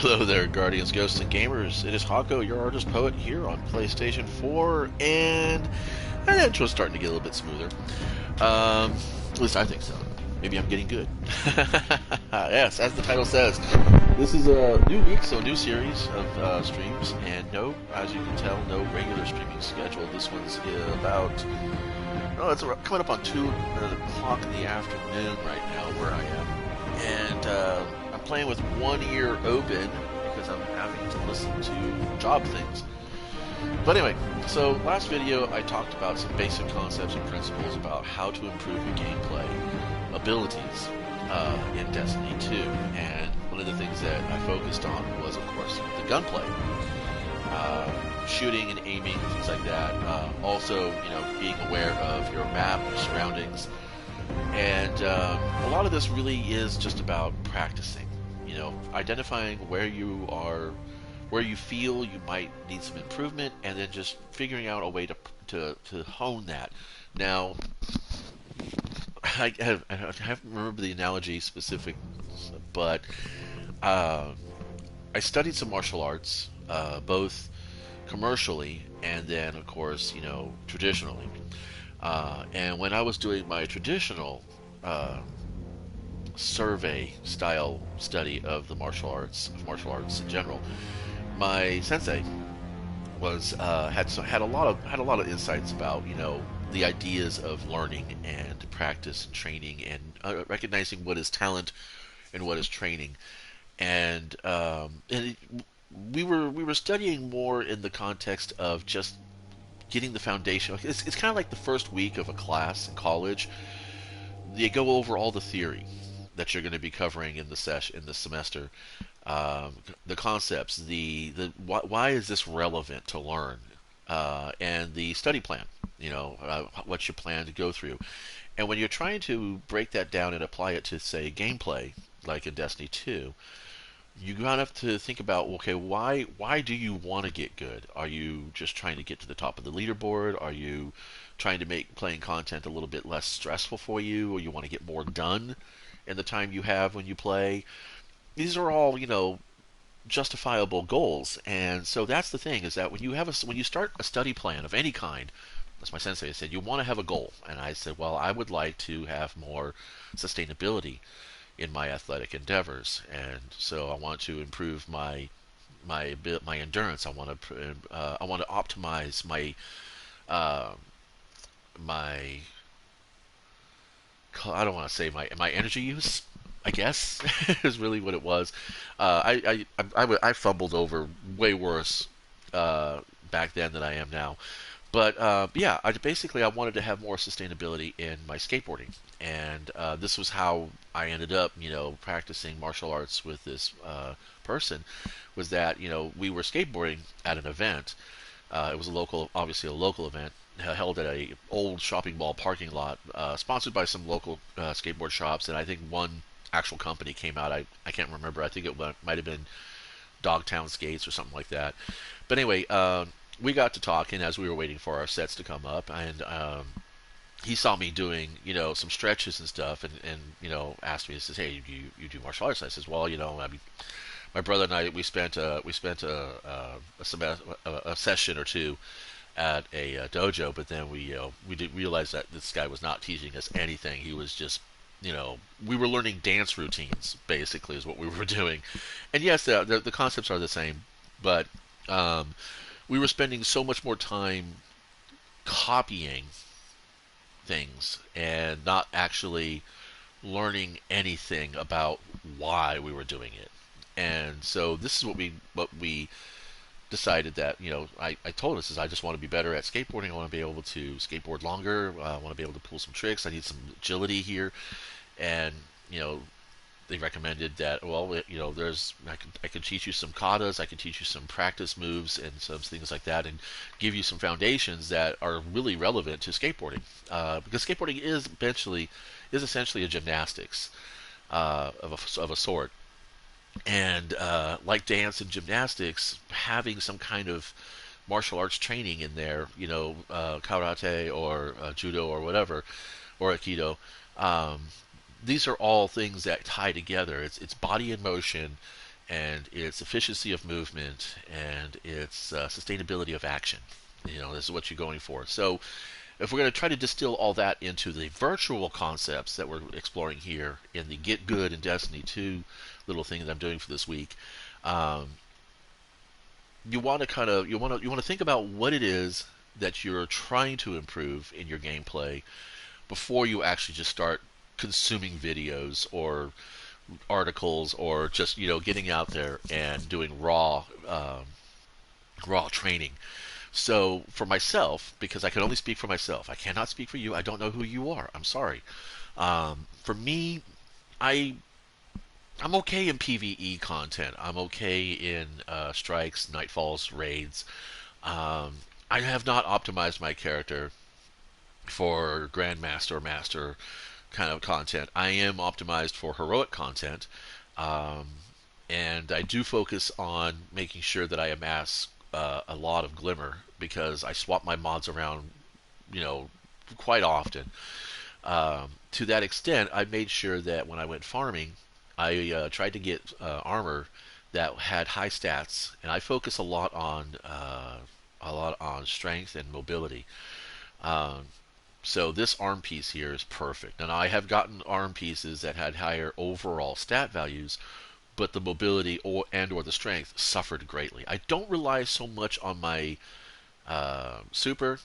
Hello there, Guardians, Ghosts, and Gamers. It is Hako, your artist poet, here on PlayStation 4, and that intro's starting to get a little bit smoother. At least I think so. Maybe I'm getting good. Yes, as the title says, this is a new week, so a new series of streams, and no, as you can tell, no regular streaming schedule. This one's about, oh, it's coming up on 2 o'clock in the afternoon right now where I am. And I'm playing with one ear open because I'm having to listen to job things. But anyway, so last video I talked about some basic concepts and principles about how to improve your gameplay abilities in Destiny 2. And one of the things that I focused on was, of course, the gunplay. Shooting and aiming, things like that. Also, being aware of your map, your surroundings. And a lot of this really is just about practicing, identifying where you are, where you feel you might need some improvement, and then just figuring out a way to hone that. Now, I have to remember the analogy specific, but I studied some martial arts, both commercially and then, of course, traditionally. And when I was doing my traditional survey style study of the martial arts in general, my sensei was had a lot of insights about the ideas of learning and practice and training and recognizing what is talent and what is training, and we were studying more in the context of just getting the foundation. It's kind of like the first week of a class in college. You go over all the theory that you're going to be covering in the semester, the concepts, why is this relevant to learn, and the study plan. What you plan to go through, and when you're trying to break that down and apply it to, say, gameplay, like in Destiny 2. You have to think about, okay, why do you want to get good? Are you just trying to get to the top of the leaderboard? Are you trying to make playing content a little bit less stressful for you, or you want to get more done in the time you have when you play? These are all, justifiable goals. And so that's the thing, is that when you start a study plan of any kind, as my sensei said, you want to have a goal. And I said, well, I would like to have more sustainability in my athletic endeavors, and so I want to improve my endurance. I want to optimize uh, my I don't want to say my energy use, I guess, is really what it was. I fumbled over way worse back then than I am now. But yeah, I wanted to have more sustainability in my skateboarding, and this was how I ended up, practicing martial arts with this person. Was that we were skateboarding at an event. It was obviously a local event held at a old shopping mall parking lot, sponsored by some local skateboard shops, and I think one actual company came out. I can't remember. I think it might have been Dogtown Skates or something like that. But anyway, we got to talking as we were waiting for our sets to come up, and he saw me doing, some stretches and stuff, and asked me, he says, "Hey, you do martial arts?" I says, "Well, I mean, my brother and I, we spent a session or two at a dojo, but then we did realize that this guy was not teaching us anything. He was just, we were learning dance routines, basically, is what we were doing. And yes, the concepts are the same, but we were spending so much more time copying things and not actually learning anything about why we were doing it. And so this is what we decided that, I told us, is I just want to be better at skateboarding. I want to be able to skateboard longer. I want to be able to pull some tricks. I need some agility here. And they recommended that, well, I can teach you some katas, I can teach you some practice moves and some things like that, and give you some foundations that are really relevant to skateboarding, because skateboarding is essentially a gymnastics of a sort. And like dance and gymnastics, having some kind of martial arts training in there, karate or judo or whatever, or aikido. These are all things that tie together. It's body in motion, and its efficiency of movement, and its sustainability of action. This is what you're going for. So if we're going to try to distill all that into the virtual concepts that we're exploring here in the Get Good and Destiny 2 little thing that I'm doing for this week, um, you want to think about what it is that you're trying to improve in your gameplay before you actually just start consuming videos or articles, or just getting out there and doing raw training. So for myself, because I can only speak for myself, I cannot speak for you. I don't know who you are. I'm sorry. For me, I I'm okay in PVE content. I'm okay in strikes, nightfalls, raids. I have not optimized my character for Grandmaster or Master kind of content. I am optimized for heroic content, um, and I do focus on making sure that I amass a lot of Glimmer, because I swap my mods around, you know, quite often. To that extent, I made sure that when I went farming, I tried to get armor that had high stats, and I focus a lot on strength and mobility. Um, so this arm piece here is perfect. And I have gotten arm pieces that had higher overall stat values, but the mobility or the strength suffered greatly. I don't rely so much on my super.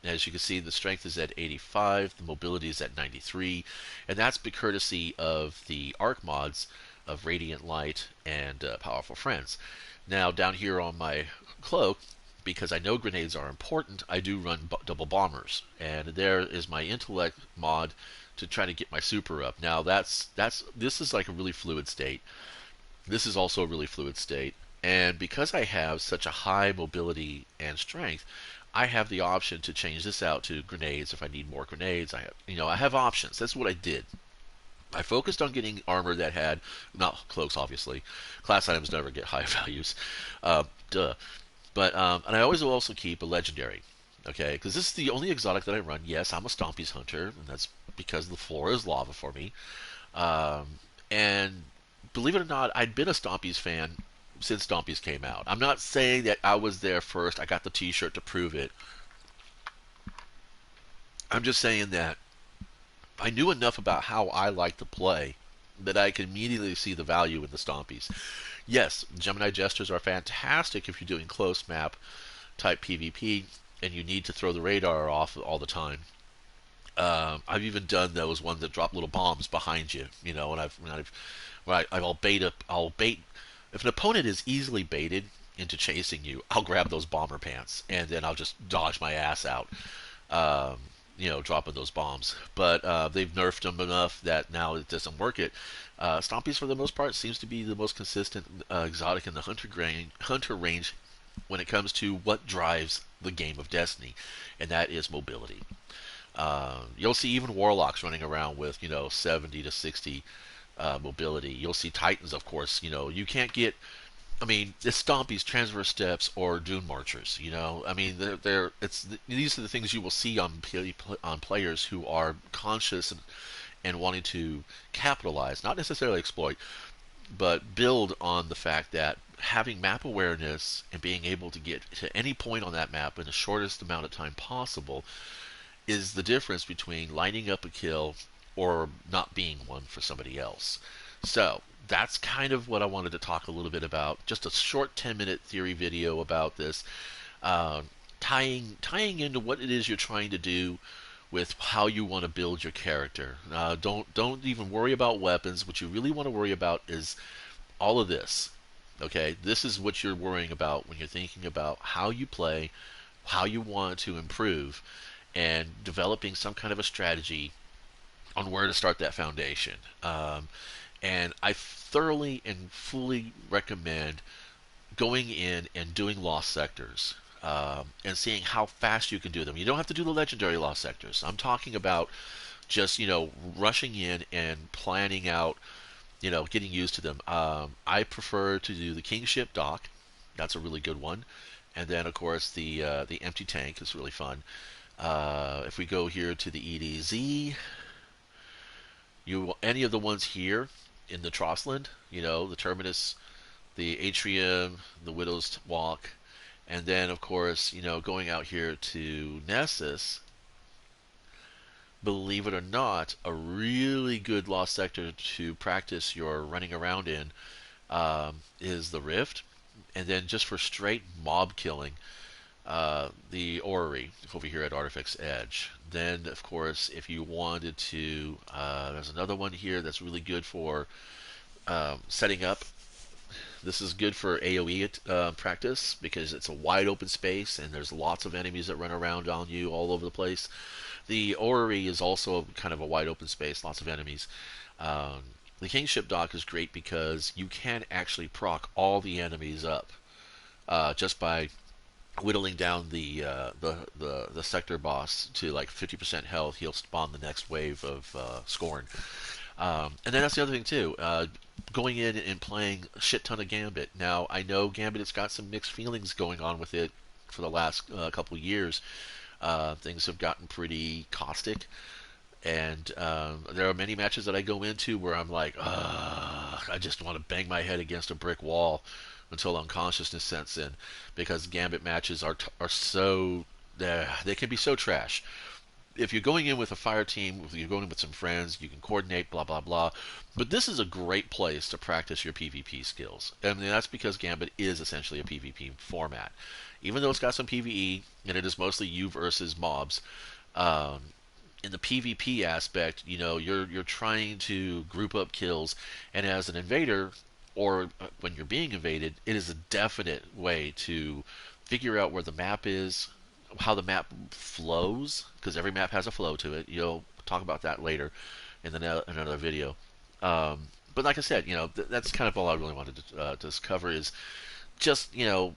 As you can see, the strength is at 85, the mobility is at 93, and that's courtesy of the arc mods of Radiant Light and Powerful Friends. Now, down here on my cloak, because I know grenades are important, I do run double bombers, and there is my intellect mod to try to get my super up. Now, this is like a really fluid state. This is also a really fluid state. And because I have such a high mobility and strength, I have the option to change this out to grenades if I need more grenades. I have options. That's what I did. I focused on getting armor that had, not cloaks obviously. Class items never get high values. Duh. But and I always will also keep a legendary. Okay, because this is the only exotic that I run. Yes, I'm a Stompies hunter, and that's because the floor is lava for me. And believe it or not, I'd been a Stompies fan since Stompies came out. I'm not saying that I was there first. I got the T-shirt to prove it. I'm just saying that I knew enough about how I like to play that I could immediately see the value in the Stompies. Yes, Gemini Jesters are fantastic if you're doing close map type PvP and you need to throw the radar off all the time. I've even done those ones that drop little bombs behind you, and I'll bait. If an opponent is easily baited into chasing you, I'll grab those bomber pants and then I'll just dodge my ass out. Um, dropping those bombs. But they've nerfed them enough that now it doesn't work. Stompies, for the most part, seems to be the most consistent exotic in the hunter range when it comes to what drives the game of Destiny, and that is mobility. You'll see even warlocks running around with 70 to 60 mobility. You'll see titans, of course. You can't get. I mean, it's Stompies, Transverse Steps, or Dune Marchers. I mean, these are the things you will see on players who are conscious and wanting to capitalize, not necessarily exploit, but build on the fact that having map awareness and being able to get to any point on that map in the shortest amount of time possible is the difference between lining up a kill or not being one for somebody else. So that's kind of what I wanted to talk a little bit about. Just a short 10-minute theory video about this, uh, tying into what it is you're trying to do with how you want to build your character. Don't even worry about weapons. What you really want to worry about is all of this. Okay, this is what you're worrying about when you're thinking about how you play, how you want to improve, and developing some kind of a strategy on where to start that foundation. And I thoroughly and fully recommend going in and doing lost sectors, and seeing how fast you can do them. You don't have to do the legendary lost sectors. I'm talking about just rushing in and planning out, getting used to them. I prefer to do the Kingship Dock. That's a really good one. And then of course the empty tank is really fun. If we go here to the EDZ, any of the ones here in the Trossland, the Terminus the atrium, the Widow's Walk, and then of course, going out here to Nessus. Believe it or not, a really good lost sector to practice your running around in is the Rift, and then just for straight mob killing, the Orrery over here at Artifact's Edge. Then, of course, if you wanted to, there's another one here that's really good for setting up. This is good for AoE practice because it's a wide open space and there's lots of enemies that run around on you all over the place. The Orrery is also kind of a wide open space, lots of enemies. Um, the Kingship Dock is great because you can actually proc all the enemies up just by whittling down the sector boss to like 50% health. He'll spawn the next wave of Scorn. And then that's the other thing too. Going in and playing a shit ton of Gambit. Now I know Gambit has got some mixed feelings going on with it for the last couple of years. Things have gotten pretty caustic, and there are many matches that I go into where I'm like, I just want to bang my head against a brick wall until unconsciousness sets in, because Gambit matches are so they can be so trash. If you're going in with a fire team, if you're going in with some friends, you can coordinate, blah blah blah. But this is a great place to practice your PvP skills, and that's because Gambit is essentially a PvP format. Even though it's got some PvE and it is mostly you versus mobs, um, in the PvP aspect, you're trying to group up kills, and as an invader, or when you're being invaded, it is a definite way to figure out where the map is, how the map flows, because every map has a flow to it. You'll talk about that later in another video. But like I said, that's kind of all I really wanted to cover is just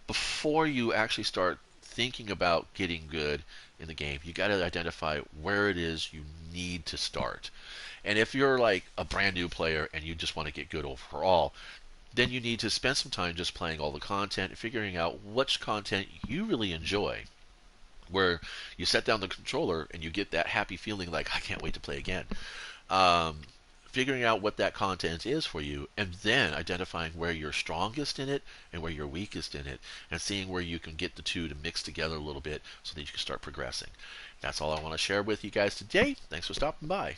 before you actually start thinking about getting good in the game, you got to identify where it is you need to start. And if you're like a brand new player and you just want to get good overall, then you need to spend some time just playing all the content and figuring out which content you really enjoy, where you set down the controller and you get that happy feeling like I can't wait to play again. Um, Figuring out what that content is for you, and then identifying where you're strongest in it and where you're weakest in it, and seeing where you can get the two to mix together a little bit so that you can start progressing. That's all I want to share with you guys today. Thanks for stopping by.